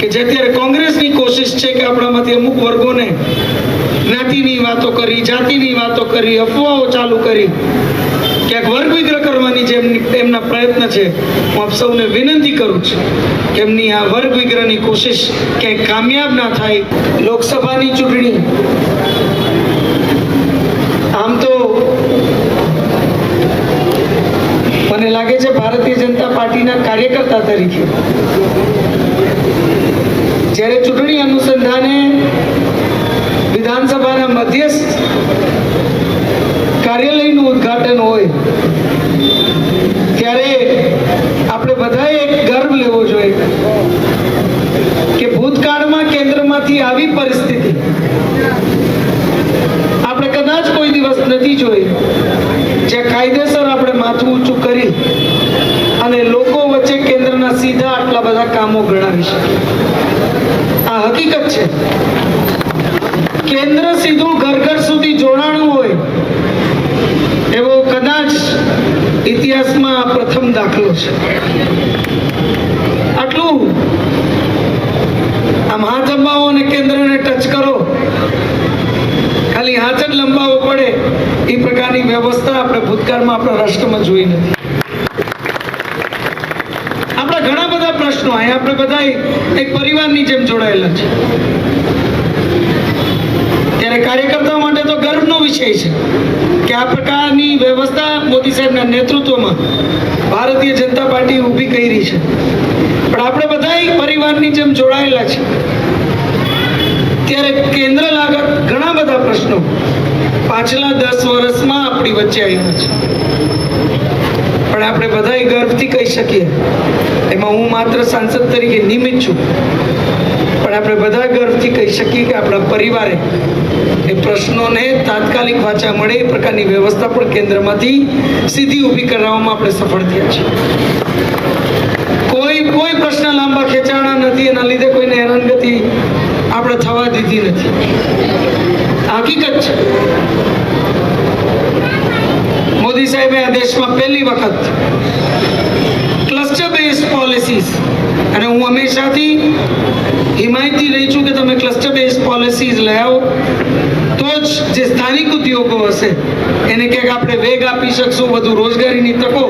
કે જે અત્યારે કોંગ્રેસની કોશિશ છે કે આપણામાંથી અમુક વર્ગોને જ્ઞાતિની વાતો કરી, જાતિની વાતો કરી, અફવાઓ ચાલુ કરી, ક્યાંક વર્ગ વિગ્રહ કરવાની જે એમના પ્રયત્ન છે, હું આપ સૌને વિનંતી કરું છું કે એમની આ વર્ગ વિગ્રહની કોશિશ ક્યાંક કામયાબ ના થાય. લોકસભાની ચૂંટણી આમ તો મને લાગે છે ભારતીય જનતા પાર્ટીના કાર્યકર્તા તરીકે જ્યારે ચૂંટણી અનુસંધાને વિધાનસભાના મધ્યસ્થ કાર્યાલયનું ઉદ્ઘાટન હોય ત્યારે આપણે બધાએ એક ગર્વ લેવો જોઈએ કે ભૂતકાળમાં કેન્દ્રમાંથી આવી પરિસ્થિતિ આપણે કદાચ કોઈ દિવસ નથી જોઈ, જ્યાં કાયદેસર આપણે માથું ઊંચું કરી અને લોકો વચ્ચે કેન્દ્રના સીધા આટલા બધા કામો ગણાવી શકીએ. આ હકીકત છે. કેન્દ્ર સીધું ઘર ઘર સુધી જોડાણું હોય એવો કદાચ ઇતિહાસમાં પ્રથમ દાખલો છે. આટલું આમ હાથ લંબાવો અને કેન્દ્રને ટચ કરો, ખાલી હાથ જ લંબાવવો પડે એ પ્રકારની વ્યવસ્થા આપણે ભૂતકાળમાં આપણા રાષ્ટ્રમાં જોઈ નથી. આપણા ઘણા બધા પ્રશ્નો અહીંયા આપણે બધા એક પરિવારની જેમ જોડાયેલા છે. ત્યારે કાર્યકર્તાઓ માટે તો ગર્વનો વિષય છે કે આ પ્રકારની વ્યવસ્થા મોદી સાહેબના નેતૃત્વમાં ભારતીય જનતા પાર્ટી ઊભી કરી છે. પણ આપણે બધા પરિવારની જેમ જોડાયેલા છે. ત્યારે કેન્દ્ર લાગત ઘણા બધા પ્રશ્નો પાછલા 10 વર્ષમાં આપણી વચ્ચે આવ્યા છે. પણ આપણે બધા ગર્વથી કહી શકીએ, એમાં હું માત્ર સાંસદ તરીકે નિમિત્ત છું, પણ આપણે બધા ગર્વથી કહી શકીએ કે આપણા પરિવારે એ પ્રશ્નોને તાત્કાલિક વાચા મળે એ પ્રકારની વ્યવસ્થા પણ કેન્દ્રમાંથી સીધી ઊભી કરવામાં આપણે સફળ થયા છીએ. કોઈ પ્રશ્ન લાંબા ખેંચાણા નથી, એના લીધે કોઈને હેરાનગતિ આપણે થવા દીધી નથી. હકીકત છે. મોદી સાહેબે આ દેશમાં પહેલી વખત ક્લસ્ટર બેઝડ પોલિસીઝ, અને હું હંમેશાથી હિમાયતી રહી છું કે તમે ક્લસ્ટર બેઝડ પોલિસીઝ લઈ આવો તો જ જે સ્થાનિક ઉદ્યોગો હશે એને ક્યાંક આપણે વેગ આપી શકશું, વધુ રોજગારીની તકો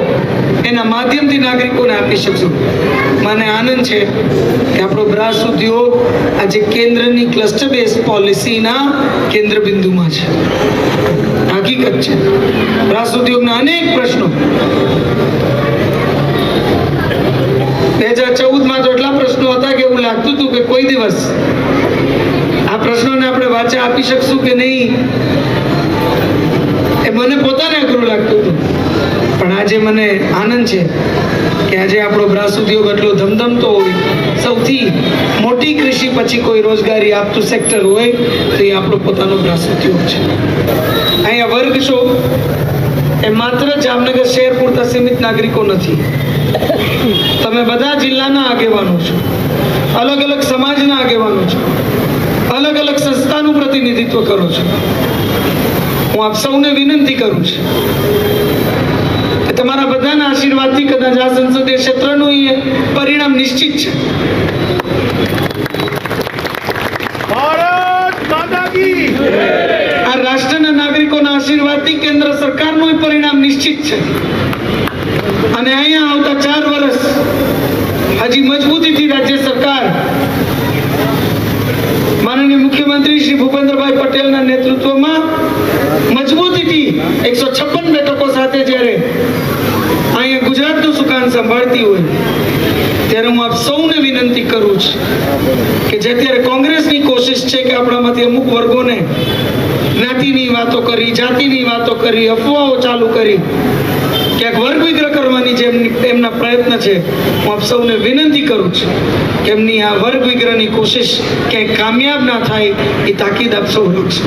એના માધ્યમથી નાગરિકોને આપી શકશું. મને આનંદ છે કે આપણો બ્રાસ ઉદ્યોગ આજે કેન્દ્રની ક્લસ્ટર બેઝડ પોલિસીના કેન્દ્ર બિંદુમાં છે. હકીકત છે. બ્રાસ ઉદ્યોગના અનેક પ્રશ્નો 2014માં તો એટલા પ્રશ્નો હતા કે એવું લાગતું હતું કે કોઈ દિવસ આ પ્રશ્નોને આપણે વાચા આપી શકશું કે નહીં, એ મને પોતાને અઘરું લાગતું હતું. પણ આજે મને આનંદ છે કે આજે આપણો બ્રાસ ઉદ્યોગ એટલો ધમધમતો હોય, સૌથી મોટી કૃષિ પછી કોઈ રોજગારી આપતું સેક્ટર હોય તો એ આપણો પોતાનો બ્રાસ ઉદ્યોગ છે. અહીંયા વર્ગ શો એ માત્ર જામનગર શહેર પૂરતા સીમિત નાગરિકો નથી. તમે બધા જિલ્લાના આગેવાનો છો, અલગ અલગ સમાજના આગેવાનો છો, અલગ અલગ સંસ્થાનું પ્રતિનિધિત્વ કરો છો. હું આપ સૌને વિનંતી કરું છું કે તમારા બધાના આશીર્વાદથી કદાચ આ સંસદીય ક્ષેત્રનું પરિણામ નિશ્ચિત છે. આ રાષ્ટ્રના નાગરિકોના આશીર્વાદથી કેન્દ્ર સરકારનું પરિણામ નિશ્ચિત છે. અને અહીંયા આવતા 4 વર્ષ હજી મજબૂતીથી રાજ્ય સરકાર માનનીય મુખ્યમંત્રી શ્રી ભૂપેન્દ્રભાઈ પટેલના નેતૃત્વમાં મજબૂતીથી 156 બેઠકો સાથે જ્યારે અહીંયા ગુજરાતનું સુકાન સંભાળતી હોય ત્યારે હું આપ સૌને વિનંતી કરું છું કે જે અત્યારે કોંગ્રેસની કોશિશ છે કે આપણામાંથી અમુક વર્ગોને જ્ઞાતિની વાતો કરી, જાતિની વાતો કરી, અફવાઓ ચાલુ કરી, ક્યાંક વર્ગ વિગ્રહ કરવાની જે એમના પ્રયત્ન છે, હું આપ સૌને વિનંતી કરું છું કે એમની આ વર્ગ વિગ્રહની કોશિશ ક્યાંક કામયાબ ના થાય એ તાકીદ આપ સૌ રાખશો.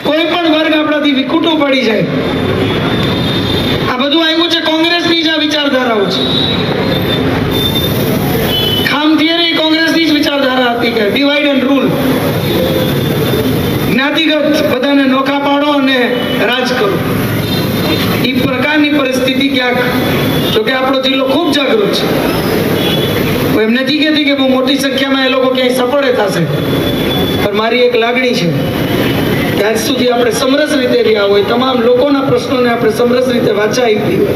કોઈ પણ વર્ગ આપણાથી વિખૂટો પડી જાય, આ બધું આવ્યું છે કોંગ્રેસની જ આ વિચારધારાઓ છે. ખામ થિયરી કોંગ્રેસની જ વિચારધારા હતી કે ડિવાઈડ એન્ડ રૂલ, જ્ઞાતિગત બધાને નોખા પાડો અને રાજ કરો. એ પ્રકારની પરિસ્થિતિ ક્યાંક, જોકે આપણો જિલ્લો ખૂબ જાગૃત છે, કોઈ એમ નથી કહેતી કે બહુ મોટી સંખ્યામાં એ લોકો ક્યાંય સફળ થશે, પણ મારી એક લાગણી છે કે આજ સુધી આપણે સમરસ રીતે રહ્યા હોય, તમામ લોકોના પ્રશ્નોને આપણે સમરસ રીતે વાંચા આપી હોય,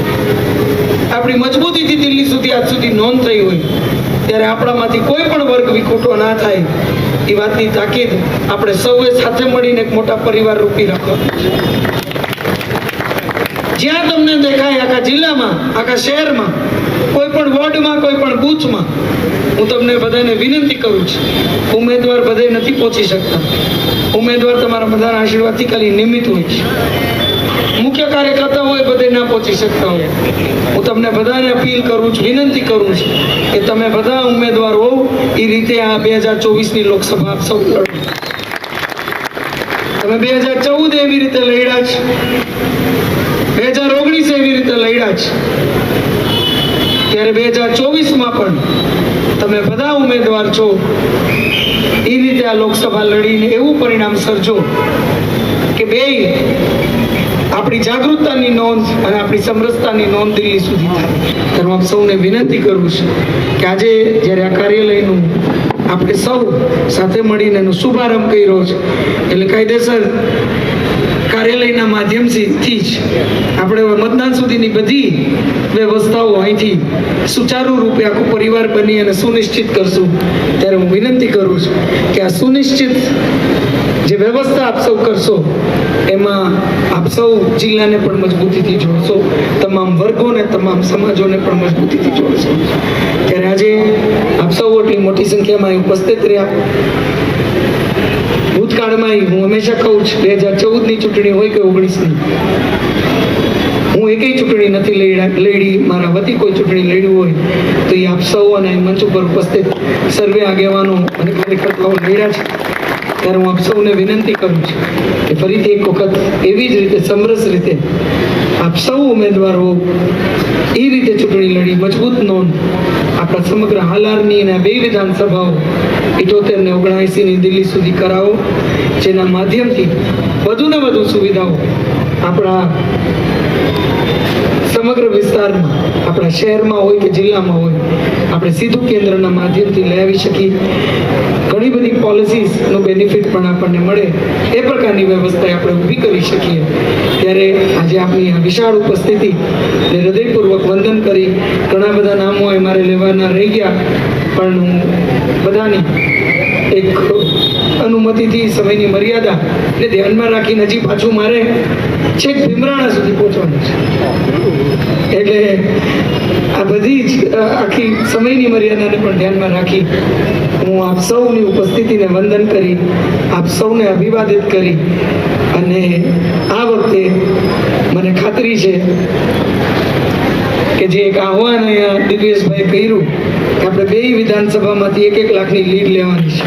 આપણી મજબૂતીથી દિલ્હી સુધી આજ સુધી નોંધ થઈ હોય, ત્યારે આપણામાંથી કોઈ પણ વર્ગ વિખૂટો ના થાય એ વાતની તાકીદ આપણે સૌએ સાથે મળીને એક મોટા પરિવાર રૂપી રાખવાનો છે. જ્યાં તમને દેખાય આખા જિલ્લામાં, આખા શહેરમાં, કોઈ પણ વોર્ડમાં, કોઈ પણ બૂથમાં, હું તમને બધાને વિનંતી કરું છું, ઉમેદવાર બધે નથી પહોંચી શકતા, ઉમેદવાર તમારા બધાના આશીર્વાદથી ખાલી નિમિત્ત હોય છે, મુખ્ય કાર્યકર્તા હોય બધે ના પહોંચી શકતા હોય. હું તમને બધાને અપીલ કરું છું, વિનંતી કરું છું કે તમે બધા ઉમેદવાર હોવ એ રીતે આ 2024ની લોકસભા આપ સૌ લડો. તમે 2014 એવી રીતે લડ્યા છે, 2019 એવી રીતે લડ્યા છે, ત્યારે 2024માં પણ તમે બધા ઉમેદવાર છો એ રીતે આ લોકસભા લડીને એવું પરિણામ સર્જો કે બે આપણી જાગૃતતાની નોંધ અને આપણી સમરસતાની નોંધ દિલ્હી સુધી થાય. હું આપ સૌને વિનંતી કરું છું કે આજે જ્યારે આ કાર્યાલયનું આપણે સૌ સાથે મળીને એનો શુભારંભ કર્યો છે, એટલે કાયદેસર કાર્યાલયના માધ્યમથી જ આપણે મતદાન સુધીની બધી વ્યવસ્થાઓ અહીંથી સુચારુ રૂપે આખો પરિવાર બની અને સુનિશ્ચિત કરશું. ત્યારે હું વિનંતી કરું છું કે આ સુનિશ્ચિત જે વ્યવસ્થા આપ સૌ કરશો એમાં આપ સૌ જિલ્લાને પણ મજબૂતીથી જોડશો, તમામ વર્ગોને, તમામ સમાજોને પણ મજબૂતીથી જોડશો. ત્યારે આજે આપ સૌ એટલી મોટી સંખ્યામાં ઉપસ્થિત રહ્યા. ભૂતકાળમાં હું હંમેશા કહું છું, 2014ની ચૂંટણી હોય કે 19ની, હું એકેય ચૂંટણી નથી લડી, મારા વતી કોઈ ચૂંટણી લડ્યું હોય તો એ આપ સૌ અને મંચ ઉપર ઉપસ્થિત સર્વે આગેવાનો અને કાર્યકર્તાઓ લડ્યા છે. ત્યારે હું આપ સૌને વિનંતી કરું છું કે ફરીથી એક વખત એવી જ રીતે સમરસ રીતે આપ સૌ ઉમેદવારો એ રીતે ચૂંટણી લડી મજબૂત નોંધ આપણા સમગ્ર હાલારની અને 2 વિધાનસભાઓ 78 ને 79ની દિલ્હી સુધી કરાવો, જેના માધ્યમથી વધુને વધુ સુવિધાઓ આપણા સમગ્ર વિસ્તારમાં, આપણા શહેરમાં હોય કે જિલ્લામાં હોય, આપણે સીધું કેન્દ્રના માધ્યમથી લઈ આવી શકીએ. ઘણી બધી પોલિસીસનું બેનિફિટ પણ આપણને મળે એ પ્રકારની વ્યવસ્થા આપણે ઊભી કરી શકીએ. ત્યારે આજે આપણી આ વિશાળ ઉપસ્થિતિ ને હૃદયપૂર્વક વંદન કરી, ઘણા બધા નામો એ મારે લેવાના રહી ગયા, પણ હું બધાની એક અનુમતિથી સમયની મર્યાદા ને ધ્યાનમાં રાખીને હજી પાછું મારે છેક ભીમરાણા સુધી પહોંચવાનું છે, એટલે આ બધી જ આખી સમયની મર્યાદાને પણ ધ્યાનમાં રાખી હું આપ સૌની ઉપસ્થિતિને વંદન કરી, આપ સૌને અભિવાદિત કરી, અને આ વખતે મને ખાતરી છે કે જે એક આહ્વાન અહીંયા દિવ્યેશભાઈ કર્યું કે આપણે 2 વિધાનસભામાંથી 1-1 લાખની લીડ લેવાની છે.